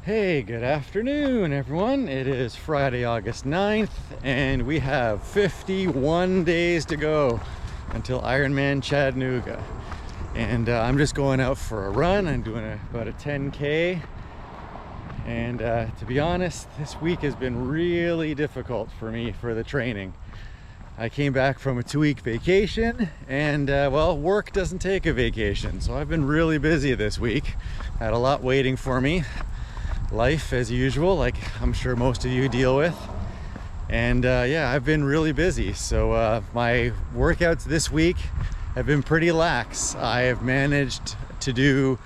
Hey, good afternoon, everyone. It is Friday, August 9th, and we have 51 days to go until IronMan Chattanooga. And I'm just going out for a run. I'm doing about a 10K. And to be honest, this week has been really difficult for me for the training. I came back from a 2-week vacation, and well, work doesn't take a vacation. So I've been really busy this week. Had a lot waiting for me. Life as usual, like I'm sure most of you deal with. And yeah, I've been really busy. So my workouts this week have been pretty lax. I have managed to do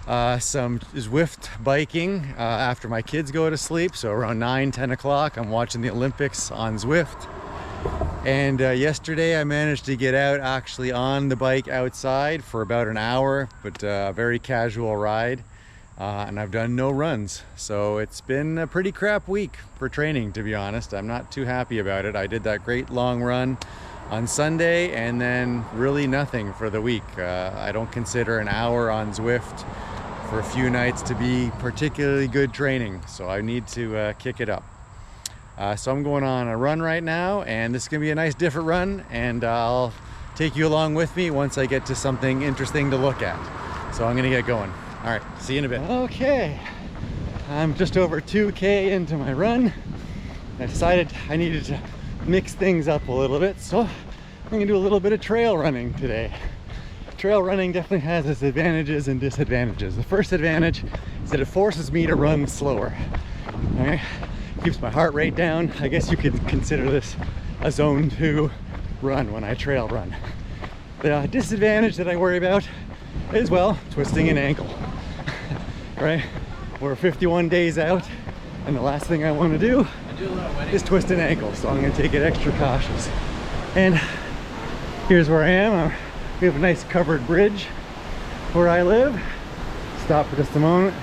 some Zwift biking after my kids go to sleep. So around 9-10 o'clock, I'm watching the Olympics on Zwift. And yesterday I managed to get out actually on the bike outside for about an hour, but a very casual ride. And I've done no runs, so it's been a pretty crap week for training, to be honest. I'm not too happy about it. I did that great long run on Sunday and then really nothing for the week. I don't consider an hour on Zwift for a few nights to be particularly good training, so I need to kick it up. So I'm going on a run right now, and this is gonna be a nice different run, and I'll take you along with me once I get to something interesting to look at. So I'm gonna get going. All right, see you in a bit. Okay, I'm just over 2K into my run. I decided I needed to mix things up a little bit, so I'm gonna do a little bit of trail running today. Trail running definitely has its advantages and disadvantages. The first advantage is that it forces me to run slower. Okay? Keeps my heart rate down. I guess you could consider this a zone 2 run when I trail run. The disadvantage that I worry about is, well, twisting an ankle. Right? We're 51 days out, and the last thing I want to do is twist an ankle, so I'm going to take it extra cautious. And here's where I am. We have a nice covered bridge where I live. Stop for just a moment.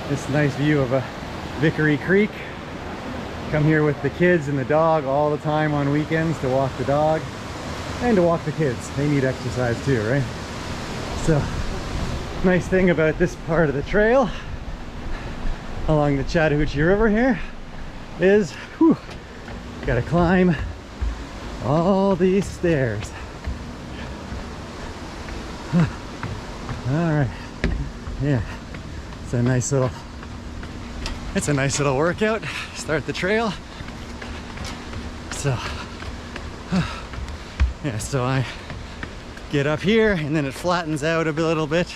This nice view of a Vickery Creek. Come here with the kids and the dog all the time on weekends to walk the dog and to walk the kids. They need exercise too, right? So, nice thing about this part of the trail along the Chattahoochee River here is, whew, gotta climb all these stairs. All right, yeah, it's a nice little workout. Start the trail. So, yeah, so I get up here and then it flattens out a little bit,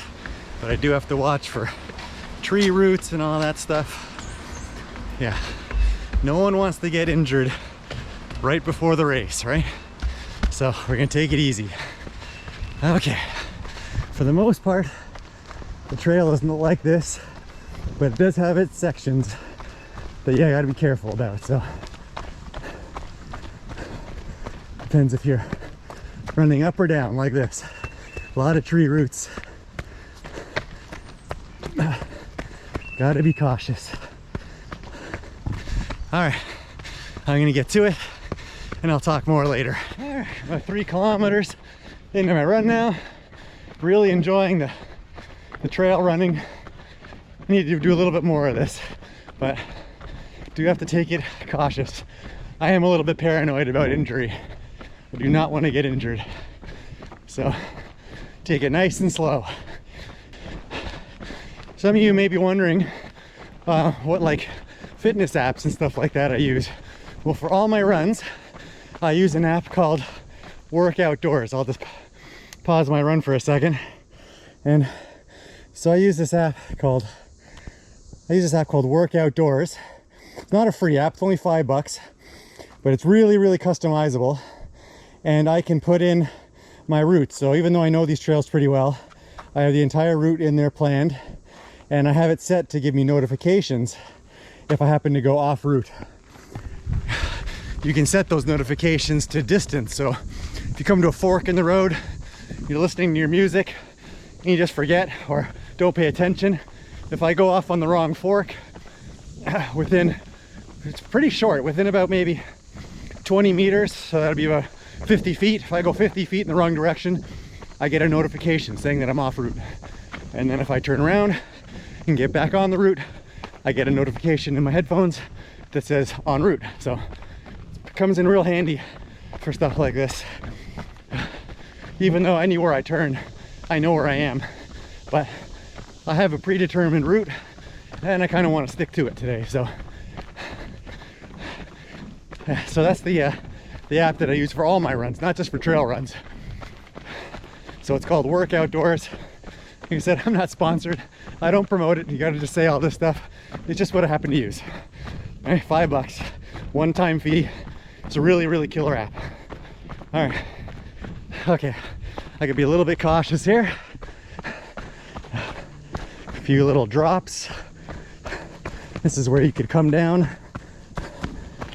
but I do have to watch for tree roots and all that stuff. Yeah, no one wants to get injured right before the race, right? So we're gonna take it easy. Okay, for the most part the trail doesn't look like this, but it does have its sections that you gotta be careful about. So depends if you're running up or down like this. A lot of tree roots. Gotta be cautious. All right, I'm gonna get to it and I'll talk more later. All right, about 3 kilometers into my run now. Really enjoying the trail running. I need to do a little bit more of this, but do have to take it cautious. I am a little bit paranoid about injury. I do not want to get injured. So take it nice and slow. Some of you may be wondering what like fitness apps and stuff like that I use. Well, for all my runs, I use an app called Work Outdoors. I'll just pause my run for a second. And so I use this app called Work Outdoors. It's not a free app, it's only $5, but it's really, really customizable. And I can put in my route. So even though I know these trails pretty well, I have the entire route in there planned, and I have it set to give me notifications if I happen to go off route. You can set those notifications to distance. So if you come to a fork in the road, you're listening to your music and you just forget or don't pay attention. If I go off on the wrong fork, it's pretty short, within about maybe 20 meters, so that'll be about 50 feet. If I go 50 feet in the wrong direction, I get a notification saying that I'm off route. And then if I turn around and get back on the route, I get a notification in my headphones that says en route. So it comes in real handy for stuff like this. Even though anywhere I turn, I know where I am, but I have a predetermined route and I kind of want to stick to it today. So that's the app that I use for all my runs, not just for trail runs. So it's called Work Outdoors. Like I said, I'm not sponsored. I don't promote it. You gotta just say all this stuff. It's just what I happen to use. All right, $5, one-time fee. It's a really, really killer app. All right, okay. I could be a little bit cautious here. A few little drops. This is where you could come down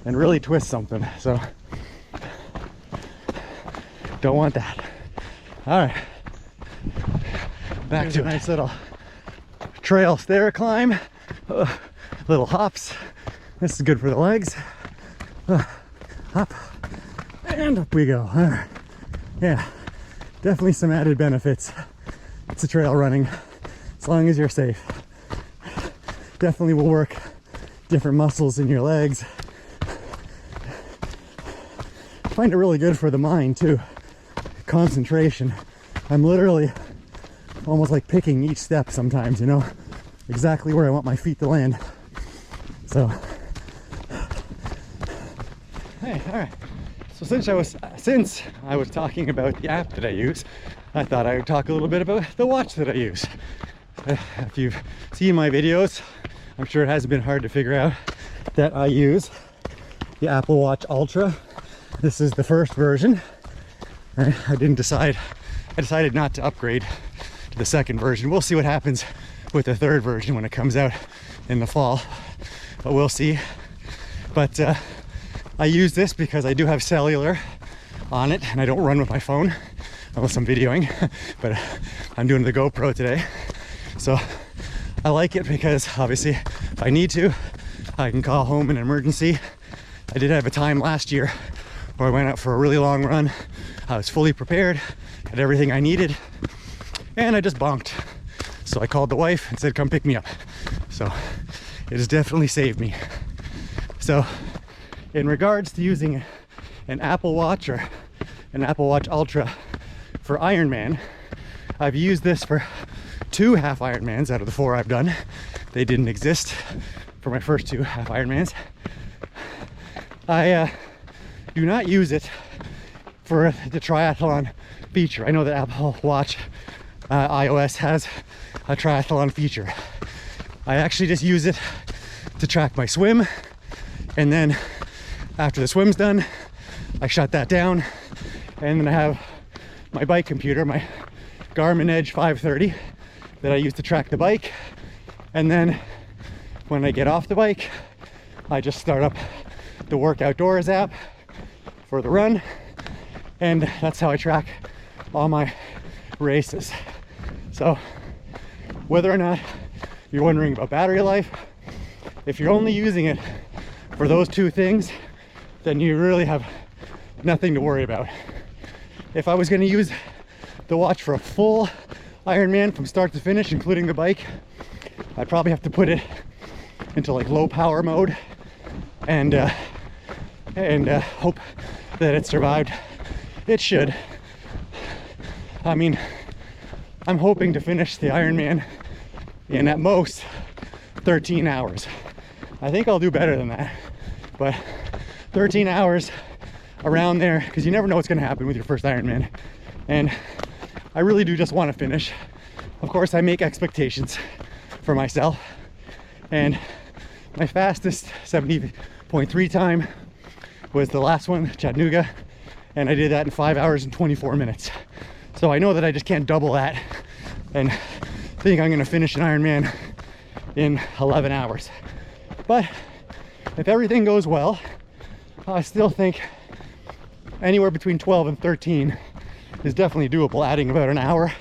and really twist something. So don't want that. All right, back to a nice little trail stair climb. Little hops. This is good for the legs. Up and up we go. All right. Yeah, definitely some added benefits to trail running as long as you're safe. Definitely will work different muscles in your legs. I find it really good for the mind too. Concentration. I'm literally almost like picking each step sometimes, you know, exactly where I want my feet to land. So, hey, all right. So since I was talking about the app that I use, I thought I would talk a little bit about the watch that I use. If you've seen my videos, I'm sure it hasn't been hard to figure out that I use the Apple Watch Ultra. This is the first version. I decided not to upgrade to the second version. We'll see what happens with the third version when it comes out in the fall, but we'll see. But I use this because I do have cellular on it and I don't run with my phone unless I'm videoing, but I'm doing the GoPro today. So I like it because obviously if I need to, I can call home in an emergency. I did have a time last year where I went out for a really long run. I was fully prepared, had everything I needed, and I just bonked. So I called the wife and said, come pick me up. So it has definitely saved me. So in regards to using an Apple Watch or an Apple Watch Ultra for Ironman, I've used this for 2 half Ironmans out of the 4 I've done. They didn't exist for my first 2 half Ironmans. I do not use it for the triathlon feature. I know that Apple Watch iOS has a triathlon feature. I actually just use it to track my swim, and then after the swim's done, I shut that down, and then I have my bike computer, my Garmin Edge 530, that I use to track the bike. And then when I get off the bike, I just start up the Work Outdoors app for the run, and that's how I track all my races. So whether or not you're wondering about battery life, if you're only using it for those 2 things, then you really have nothing to worry about. If I was going to use the watch for a full Ironman from start to finish, including the bike, I'd probably have to put it into like low power mode and hope that it survived. It should. I mean, I'm hoping to finish the Ironman in at most 13 hours. I think I'll do better than that, but 13 hours around there, because you never know what's going to happen with your first Ironman. And I really do just want to finish. Of course, I make expectations for myself, and my fastest 70.3 time was the last one, Chattanooga, and I did that in 5 hours and 24 minutes. So I know that I just can't double that and think I'm going to finish an Ironman in 11 hours. But if everything goes well, I still think anywhere between 12 and 13 is definitely doable, adding about an hour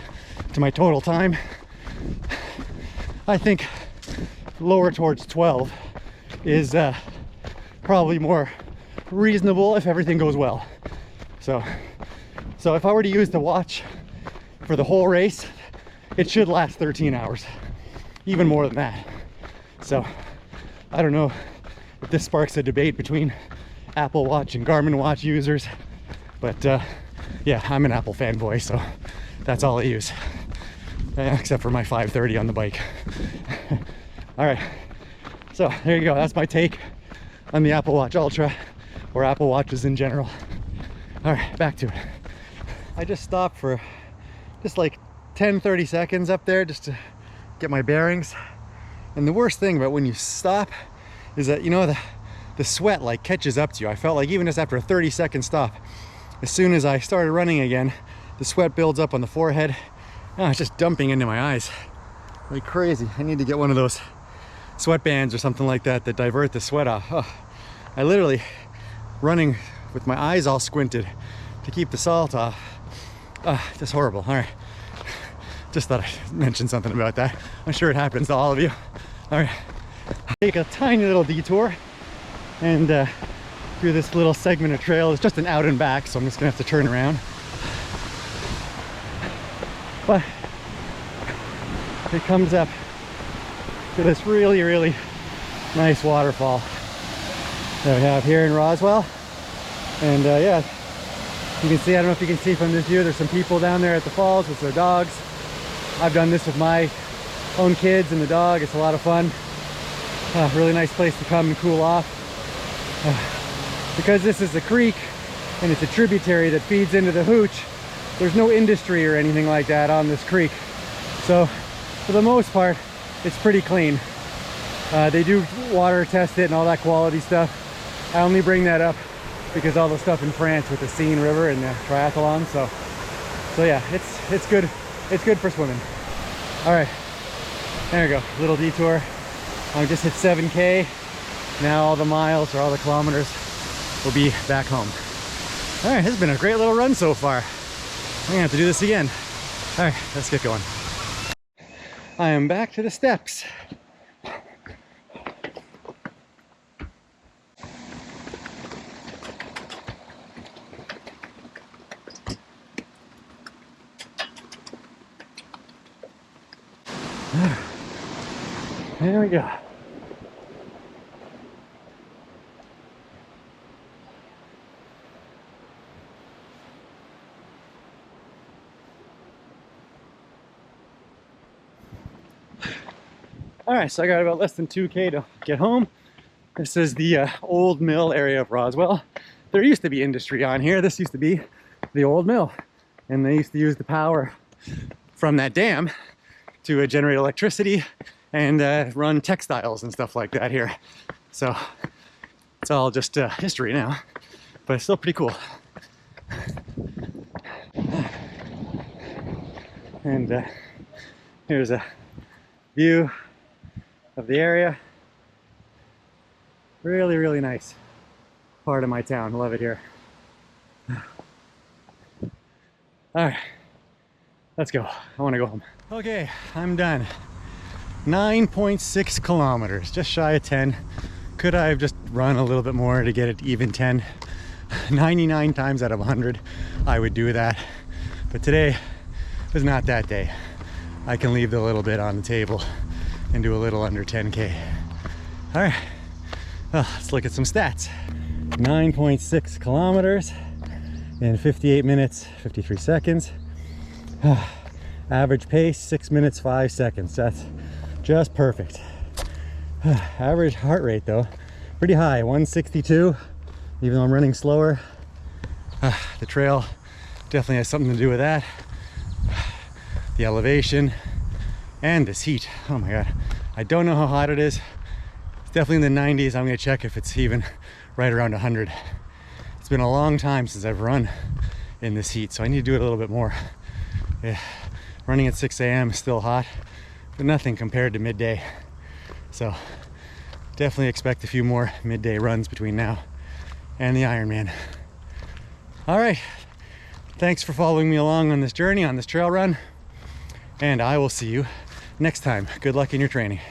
to my total time. I think lower towards 12 is probably more reasonable if everything goes well. So if I were to use the watch for the whole race, it should last 13 hours, even more than that. So I don't know if this sparks a debate between Apple Watch and Garmin watch users, but yeah, I'm an Apple fanboy, so that's all I use, except for my 530 on the bike. All right, so there you go. That's my take on the Apple Watch Ultra, or Apple Watches in general. All right, back to it. I just stopped for just like 10-30 seconds up there just to get my bearings. And the worst thing about when you stop is that, you know, the sweat like catches up to you. I felt like even just after a 30-second stop, as soon as I started running again, the sweat builds up on the forehead. Oh, it's just dumping into my eyes like crazy. I need to get one of those sweatbands or something like that that divert the sweat off. Oh, I literally running with my eyes all squinted to keep the salt off. Just horrible. All right, just thought I'd mention something about that. I'm sure it happens to all of you. All right, take a tiny little detour and through this little segment of trail. It's just an out and back, so I'm just gonna have to turn around. But it comes up to this really, really nice waterfall that we have here in Roswell. And yeah, you can see, I don't know if you can see from this view, there's some people down there at the falls with their dogs. I've done this with my own kids and the dog. It's a lot of fun. Really nice place to come and cool off. Because this is a creek and it's a tributary that feeds into the Hooch, there's no industry or anything like that on this creek. So for the most part, it's pretty clean. They do water test it and all that quality stuff. I only bring that up because all the stuff in France with the Seine River and the triathlon. So yeah, it's good. It's good for swimming. All right, there we go. Little detour. I just hit 7K. Now all the miles or all the kilometers will be back home. All right, this has been a great little run so far. I'm gonna have to do this again. All right, let's get going. I am back to the steps. There we go. All right, so I got about less than 2K to get home. This is the old mill area of Roswell. There used to be industry on here. This used to be the old mill, and they used to use the power from that dam to generate electricity and run textiles and stuff like that here. So it's all just history now, but it's still pretty cool. And here's a view of the area. Really, really nice part of my town. Love it here. All right, let's go. I want to go home. Okay, I'm done. 9.6 kilometers, just shy of 10. Could I have just run a little bit more to get it even 10? 99 times out of 100, I would do that. But today was not that day. I can leave the little bit on the table and do a little under 10K. All right, well, let's look at some stats. 9.6 kilometers in 58 minutes, 53 seconds. Average pace, 6 minutes, 5 seconds. That's just perfect. Average heart rate though, pretty high, 162, even though I'm running slower. The trail definitely has something to do with that. The elevation and this heat. Oh my God. I don't know how hot it is. It's definitely in the 90s. I'm gonna check if it's even right around 100. It's been a long time since I've run in this heat, so I need to do it a little bit more. Yeah. Running at 6 a.m. is still hot, but nothing compared to midday. So definitely expect a few more midday runs between now and the Ironman. All right, thanks for following me along on this journey, on this trail run, and I will see you next time. Good luck in your training.